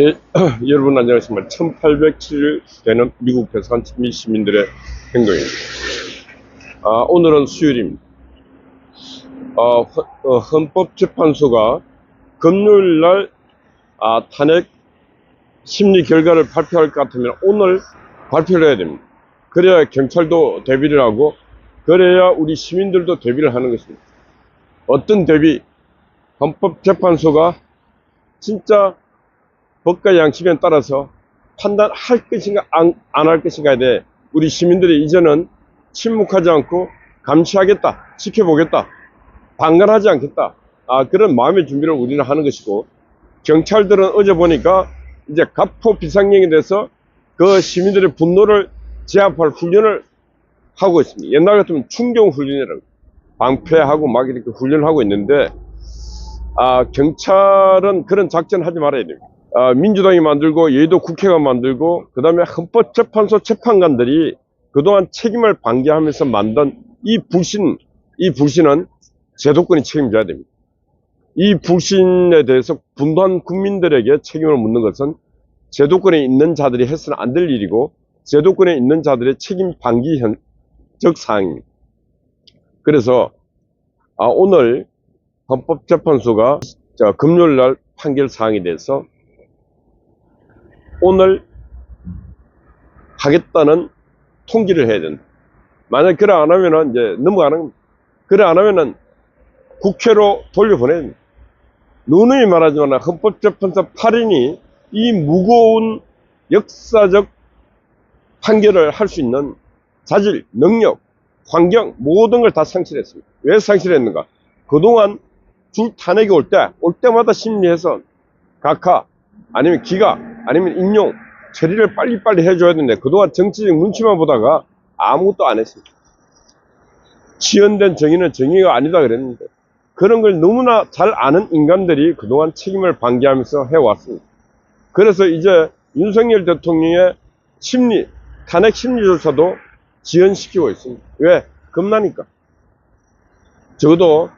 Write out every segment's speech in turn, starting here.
예, 여러분 안녕하십니까. 1807일 되는 미국 대사관 친미 시민들의 행동입니다. 오늘은 수요일입니다. 헌법재판소가 금요일날 탄핵 심리 결과를 발표할 것 같으면 오늘 발표를 해야 됩니다. 그래야 경찰도 대비를 하고 그래야 우리 시민들도 대비를 하는 것입니다. 어떤 대비? 헌법재판소가 진짜 법과 양심에 따라서 판단할 것인가 안 할 것인가에 대해 우리 시민들이 이제는 침묵하지 않고 감시하겠다, 지켜보겠다, 방관하지 않겠다, 그런 마음의 준비를 우리는 하는 것이고, 경찰들은 어제 보니까 이제 가포 비상령에 대해서 그 시민들의 분노를 제압할 훈련을 하고 있습니다. 옛날 같으면 충경 훈련이라고 방패하고 막 이렇게 훈련을 하고 있는데, 경찰은 그런 작전 하지 말아야 됩니다. 민주당이 만들고 여의도 국회가 만들고 그 다음에 헌법재판소 재판관들이 그동안 책임을 방기하면서 만든 이 불신은 제도권이 책임져야 됩니다. 이 불신에 대해서 분노한 국민들에게 책임을 묻는 것은 제도권에 있는 자들이 해서는 안 될 일이고 제도권에 있는 자들의 책임 방기적 사항입니다. 그래서 오늘 헌법재판소가 금요일날 판결 사항에 대해서 오늘 하겠다는 통지를 해야 된다. 만약 그래 안 하면은 이제 넘어가는 겁니다. 그래 안 하면은 국회로 돌려보내야 됩니다. 누누이 말하지만 헌법재판소 8인이 이 무거운 역사적 판결을 할 수 있는 자질, 능력, 환경 모든 걸 다 상실했습니다. 왜 상실했는가? 그동안 줄 탄핵이 올 때마다 심리해서 각하 아니면 기각 아니면 인용 처리를 빨리빨리 해줘야 되는데 그동안 정치적 눈치만 보다가 아무것도 안 했습니다. 지연된 정의는 정의가 아니다 그랬는데 그런 걸 너무나 잘 아는 인간들이 그동안 책임을 방기하면서 해왔습니다. 그래서 이제 윤석열 대통령의 탄핵 심리조차도 지연시키고 있습니다. 왜? 겁나니까. 적어도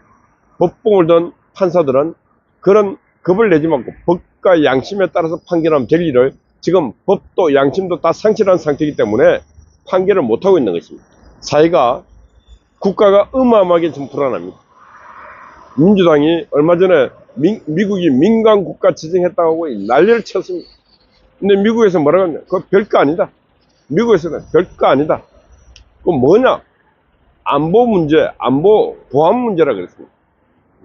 법봉을 든 판사들은 그런 겁을 내지 말고 법과 양심에 따라서 판결하면 될 일을 지금 법도 양심도 다 상실한 상태이기 때문에 판결을 못하고 있는 것입니다. 사회가 국가가 어마어마하게 좀 불안합니다. 민주당이 얼마 전에 미국이 민간국가 지정했다고 하고 난리를 쳤습니다. 근데 미국에서 뭐라고 하냐? 그거 별거 아니다. 미국에서는 별거 아니다. 그건 뭐냐? 안보 문제, 보안 문제라 그랬습니다.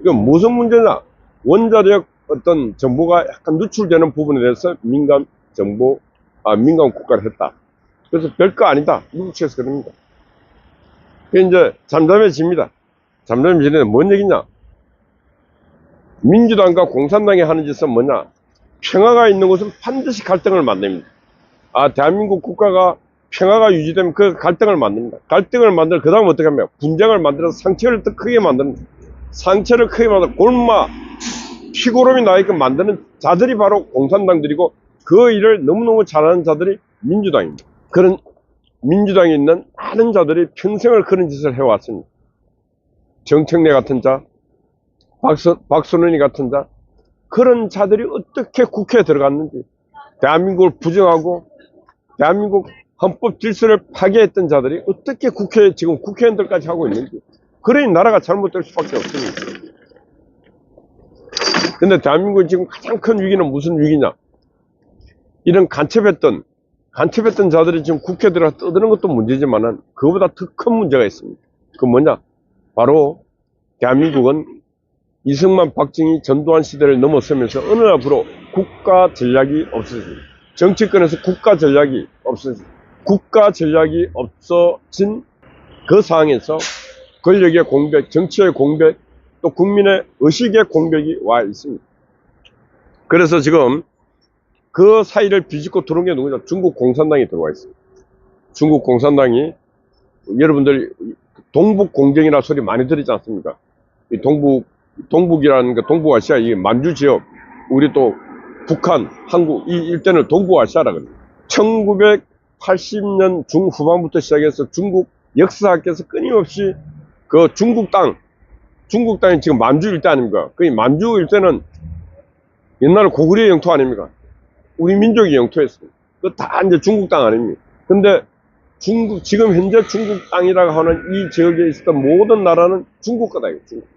이건 무슨 문제냐? 원자력 어떤 정보가 약간 누출되는 부분에 대해서 민간 국가를 했다. 그래서 별거 아니다. 미국 측에서 그럽니다. 그게 이제 잠잠해집니다. 잠잠해지는데 뭔 얘기냐? 민주당과 공산당이 하는 짓은 뭐냐? 평화가 있는 곳은 반드시 갈등을 만듭니다. 대한민국 국가가 평화가 유지되면 그 갈등을 만듭니다. 갈등을 만들어 그 다음 어떻게 합니까? 분쟁을 만들어서 상처를 더 크게 만듭니다. 상처를 크게 만들어 골마 피고름이 나게끔 만드는 자들이 바로 공산당들이고 그 일을 너무너무 잘하는 자들이 민주당입니다. 그런 민주당에 있는 많은 자들이 평생을 그런 짓을 해왔습니다. 정청래 같은 자, 박선원이 같은 자, 그런 자들이 어떻게 국회에 들어갔는지, 대한민국을 부정하고 대한민국 헌법 질서를 파괴했던 자들이 어떻게 지금 국회의원들까지 하고 있는지, 그러니 나라가 잘못될 수밖에 없습니다. 근데 대한민국의 지금 가장 큰 위기는 무슨 위기냐? 이런 간첩했던 자들이 지금 국회에 들어가 떠드는 것도 문제지만은 그거보다 더 큰 문제가 있습니다. 그건 뭐냐? 바로 대한민국은 이승만, 박정희, 전두환 시대를 넘어서면서 어느 날부로 국가 전략이 없어집니다. 정치권에서 국가 전략이 없어진 그 상황에서 권력의 공백, 정치의 공백, 또 국민의 의식의 공백이 와 있습니다. 그래서 지금 그 사이를 비집고 들어온 게 누구냐? 중국 공산당이 들어와 있습니다. 중국 공산당이 여러분들 동북 공정이라는 소리 많이 들리지 않습니까? 이 동북이라는 게 동북아시아, 이 만주 지역, 우리 또 북한, 한국 이 일대를 동북아시아라 그래요. 1980년 중후반부터 시작해서 중국 역사학에서 끊임없이 그 중국땅이 지금 만주 일대 아닙니까? 그 만주 일대는 옛날 고구려의 영토 아닙니까? 우리 민족이 영토였습니다. 그 다 이제 중국 땅 아닙니까? 근데 지금 현재 중국 땅이라고 하는 이 지역에 있었던 모든 나라는 중국 거다, 이거 중국.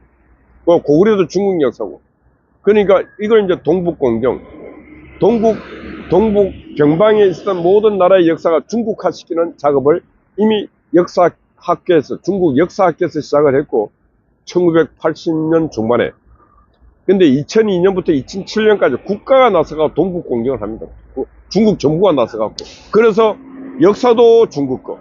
고구려도 중국 역사고. 그러니까 이걸 이제 동북공정, 동북 병방에 있었던 모든 나라의 역사가 중국화 시키는 작업을 이미 역사학계에서, 중국 역사학계에서 시작을 했고, 1980년 중반에. 근데 2002년부터 2007년까지 국가가 나서가 동북공정을 합니다. 중국 정부가 나서갖고. 그래서 역사도 중국 거.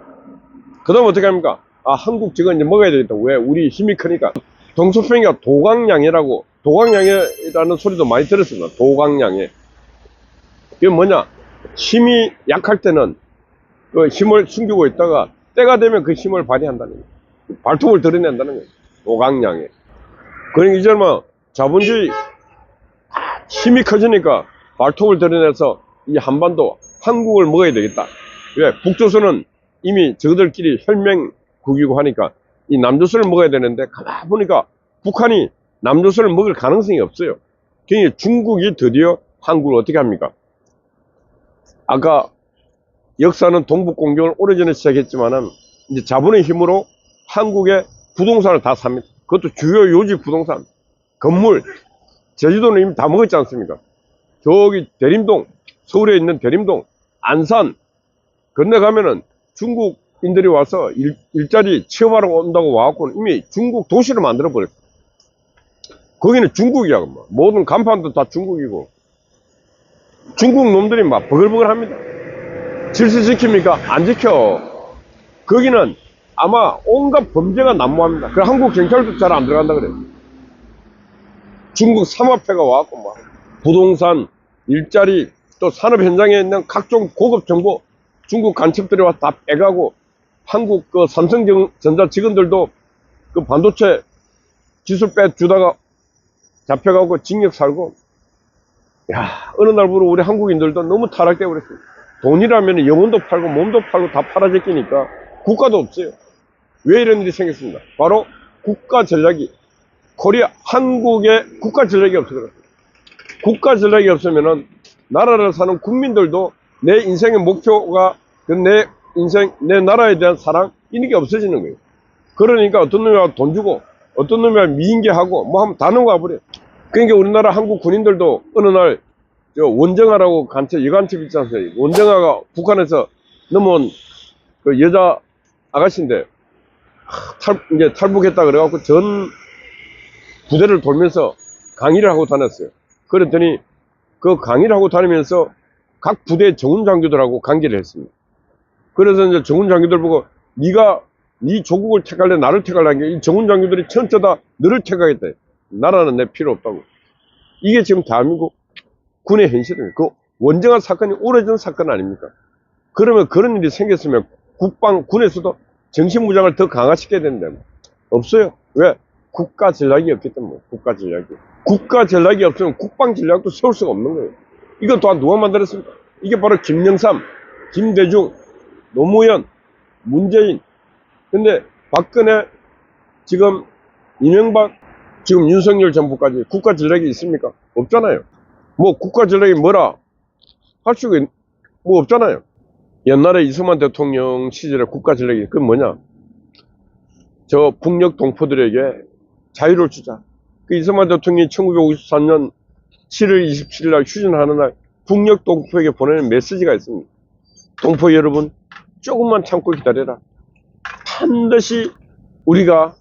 그 다음 어떻게 합니까? 아, 한국 지금 이제 먹어야 되겠다. 왜? 우리 힘이 크니까. 동서평이가 도강양해라고, 도강양해라는 소리도 많이 들었습니다. 도강양해. 이게 뭐냐? 힘이 약할 때는 그 힘을 숨기고 있다가 때가 되면 그 힘을 발휘한다는 거예요. 발톱을 드러낸다는 거예요. 도강양해. 그러니까 이제 뭐 자본주의 힘이 커지니까 발톱을 드러내서 이 한반도, 한국을 먹어야 되겠다. 왜? 북조선은 이미 저들끼리 혈맹국이고 하니까 이 남조선을 먹어야 되는데 가만 보니까 북한이 남조선을 먹을 가능성이 없어요. 그러니까 중국이 드디어 한국을 어떻게 합니까? 아까 역사는 동북공정을 오래전에 시작했지만은 이제 자본의 힘으로 한국의 부동산을 다 삽니다. 그것도 주요 요지 부동산, 건물, 제주도는 이미 다 먹었지 않습니까? 저기 대림동, 서울에 있는 대림동, 안산, 건너가면은 중국인들이 와서 일자리 취업하러 온다고 와갖고 이미 중국 도시를 만들어 버렸어. 거기는 중국이야. 모든 간판도 다 중국이고. 중국 놈들이 막 버글버글 합니다. 질서 지킵니까? 안 지켜. 거기는 아마 온갖 범죄가 난무합니다. 그래, 한국 경찰도 잘 안 들어간다 그래요. 중국 삼합회가 와갖고 막 부동산, 일자리, 또 산업 현장에 있는 각종 고급 정보 중국 간첩들이 와서 다 빼가고, 한국 그 삼성전자 직원들도 그 반도체 기술 빼주다가 잡혀가고 징역 살고. 야, 어느 날부로 우리 한국인들도 너무 타락되어 버렸어요. 돈이라면 영혼도 팔고 몸도 팔고 다 팔아제끼니까 국가도 없어요. 왜 이런 일이 생겼습니다. 바로 국가 전략이, 한국의 국가 전략이 없어 그렇습니다. 국가 전략이 없으면은 나라를 사는 국민들도 내 인생의 목표가 내 인생, 내 나라에 대한 사랑, 이런 게 없어지는 거예요. 그러니까 어떤 놈이 돈 주고 어떤 놈이 미인계하고 뭐 하면 다 넘어가 버려요. 그러니까 우리나라 한국 군인들도 어느 날 저 원정아라고 간첩, 여간첩 있지 않습니까? 원정아가 북한에서 넘어온 그 여자 아가씨인데 이제 탈북했다 그래갖고 전 부대를 돌면서 강의를 하고 다녔어요. 그랬더니 그 강의를 하고 다니면서 각 부대 정훈 장교들하고 관계를 했습니다. 그래서 이제 정훈 장교들 보고 네 조국을 택할래 나를 택할래 하는 게 이 정훈 장교들이 전체 다 너를 택하겠다. 나라는 내 필요 없다고. 이게 지금 대한민국 군의 현실입니다. 그 원정아 사건이 오래전 사건 아닙니까? 그러면 그런 일이 생겼으면 군에서도 정신무장을 더 강화시켜야 되는데 없어요. 왜? 국가 전략이 없기 때문에. 국가 전략이 없으면 국방 전략도 세울 수가 없는 거예요. 이거 또한 누가 만들었습니까? 이게 바로 김영삼, 김대중, 노무현, 문재인. 근데 박근혜, 지금 이명박, 지금 윤석열 정부까지 국가 전략이 있습니까? 없잖아요. 뭐 국가 전략이 뭐라 할 수가 뭐 없잖아요. 옛날에 이승만 대통령 시절에 국가 전략이 그건 뭐냐? 저 북녘 동포들에게 자유를 주자. 그 이승만 대통령이 1954년 7월 27일 날 휴전하는 날 북녘 동포에게 보내는 메시지가 있습니다. 동포 여러분, 조금만 참고 기다려라. 반드시 우리가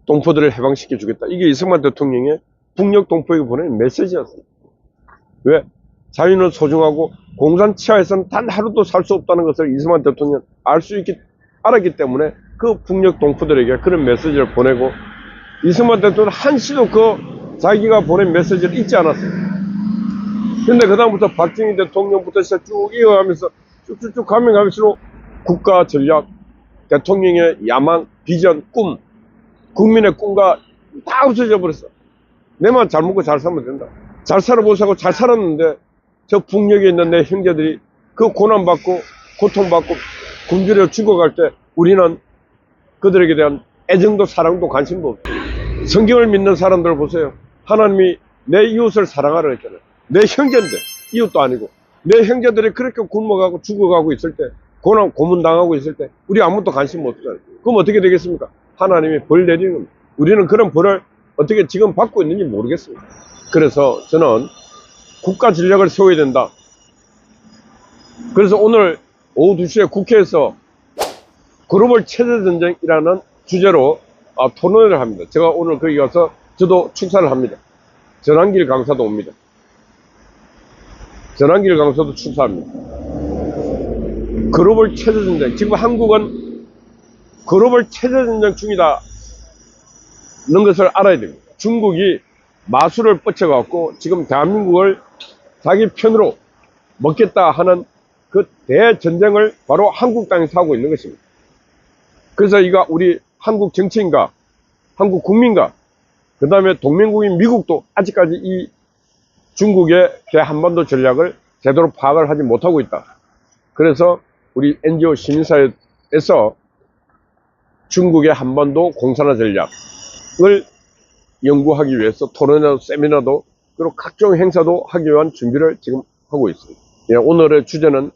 동포들을 해방시켜 주겠다. 이게 이승만 대통령의 북녘 동포에게 보내는 메시지였습니다. 왜? 자유는 소중하고 공산 치하에서는 단 하루도 살 수 없다는 것을 이승만 대통령 알았기 때문에 그 북녘 동포들에게 그런 메시지를 보내고, 이승만 대통령 한시도 그 자기가 보낸 메시지를 잊지 않았어요. 근데 그 다음부터 박정희 대통령부터 시작 쭉 이어가면서 쭉쭉쭉 가면 갈수록 국가 전략, 대통령의 야망, 비전, 꿈, 국민의 꿈과 다 없어져 버렸어. 내만 잘 먹고 잘 살면 된다. 잘 살아보자고 잘 살았는데 저 북녘에 있는 내 형제들이 그 고난받고 고통받고 굶주려 죽어갈 때 우리는 그들에게 대한 애정도 사랑도 관심도 없어요. 성경을 믿는 사람들 보세요. 하나님이 내 이웃을 사랑하라 했잖아요. 내 형제인데 이웃도 아니고 내 형제들이 그렇게 굶어가고 죽어가고 있을 때, 고문당하고 있을 때 우리 아무것도 관심 없잖아요. 그럼 어떻게 되겠습니까? 하나님이 벌 내리는 겁니다. 우리는 그런 벌을 어떻게 지금 받고 있는지 모르겠습니다. 그래서 저는 국가 전략을 세워야 된다. 그래서 오늘 오후 2시에 국회에서 글로벌 체제전쟁이라는 주제로 토론회를 합니다. 제가 오늘 거기 가서 저도 축사를 합니다. 전환길 강사도 옵니다. 전환길 강사도 축사합니다. 글로벌 체제전쟁. 지금 한국은 글로벌 체제전쟁 중이다는 것을 알아야 됩니다. 중국이 마술을 뻗쳐갖고 지금 대한민국을 자기 편으로 먹겠다 하는 그 대전쟁을 바로 한국 땅에서 하고 있는 것입니다. 그래서 이거 우리 한국 정치인과 한국 국민과 그 다음에 동맹국인 미국도 아직까지 이 중국의 대한반도 전략을 제대로 파악을 하지 못하고 있다. 그래서 우리 NGO 시민사회에서 중국의 한반도 공산화 전략을 연구하기 위해서 토론회도 세미나도 그리고 각종 행사도 하기 위한 준비를 지금 하고 있습니다. 예, 오늘의 주제는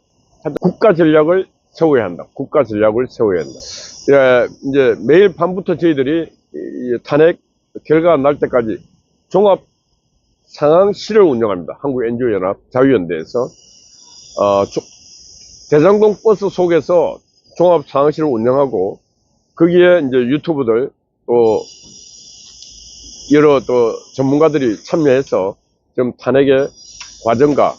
국가 전략을 세워야 한다. 국가 전략을 세워야 한다. 예, 이제 매일 밤부터 저희들이 탄핵 결과가 날 때까지 종합 상황실을 운영합니다. 한국 NGO 연합 자유연대에서 대장동 버스 속에서 종합 상황실을 운영하고 거기에 이제 유튜브들 또 여러 또 전문가들이 참여해서 좀 탄핵의 과정과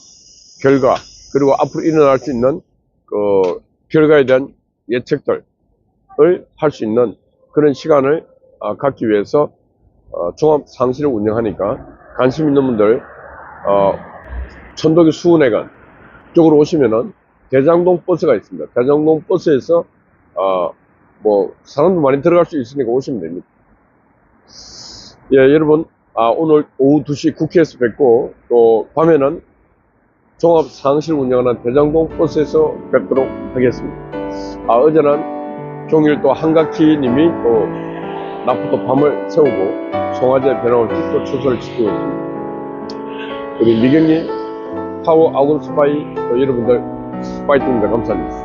결과 그리고 앞으로 일어날 수 있는 그 결과에 대한 예측들을 할 수 있는 그런 시간을 갖기 위해서 종합 상실을 운영하니까 관심 있는 분들 천도교 수은회관 쪽으로 오시면은 대장동 버스가 있습니다. 대장동 버스에서 뭐 사람도 많이 들어갈 수 있으니까 오시면 됩니다. 예, 여러분 오늘 오후 2시 국회에서 뵙고 또 밤에는 종합 상실 운영하는 대장동 버스에서 뵙도록 하겠습니다. 어제는 종일 또 한각희 님이 또 낮부터 밤을 세우고 송화제 변함없이 또 추서를 지키고 있습니다. 우리 미경님, 파워 아군 스파이 또 여러분들 파이팅입니다. 감사합니다.